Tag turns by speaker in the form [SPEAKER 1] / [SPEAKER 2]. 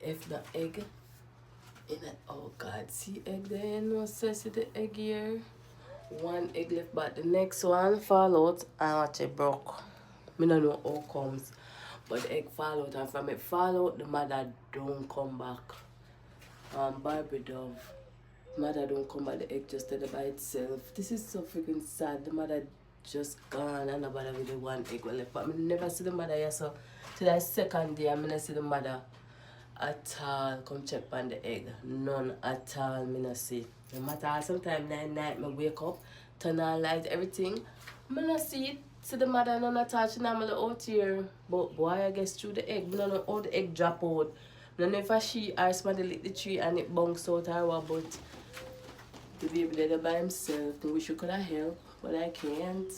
[SPEAKER 1] if the egg in it. Oh God, see egg there, no says the egg here. One egg left, but the next one fall out and watch it broke. Me don't know how comes, but the egg fall out, and from it fall out, the mother don't come back. Barbie Dove, mother don't come back. The egg just stayed by itself. This is so freaking sad. The mother just gone, and nobody with the one egg left. But I never see the mother here, so till the second day, I not see the mother at all. Come check on the egg, none at all. Me not see. No matter sometimes night me wake up, turn on light, everything. Me not see it. See the mother none at all. She normally out here, but boy I guess through the egg. Me don't know how the egg drop out. I don't know if she or somebody lick the tree and it bounce out or what, but the baby there by himself. I wish you could have helped, but I can't.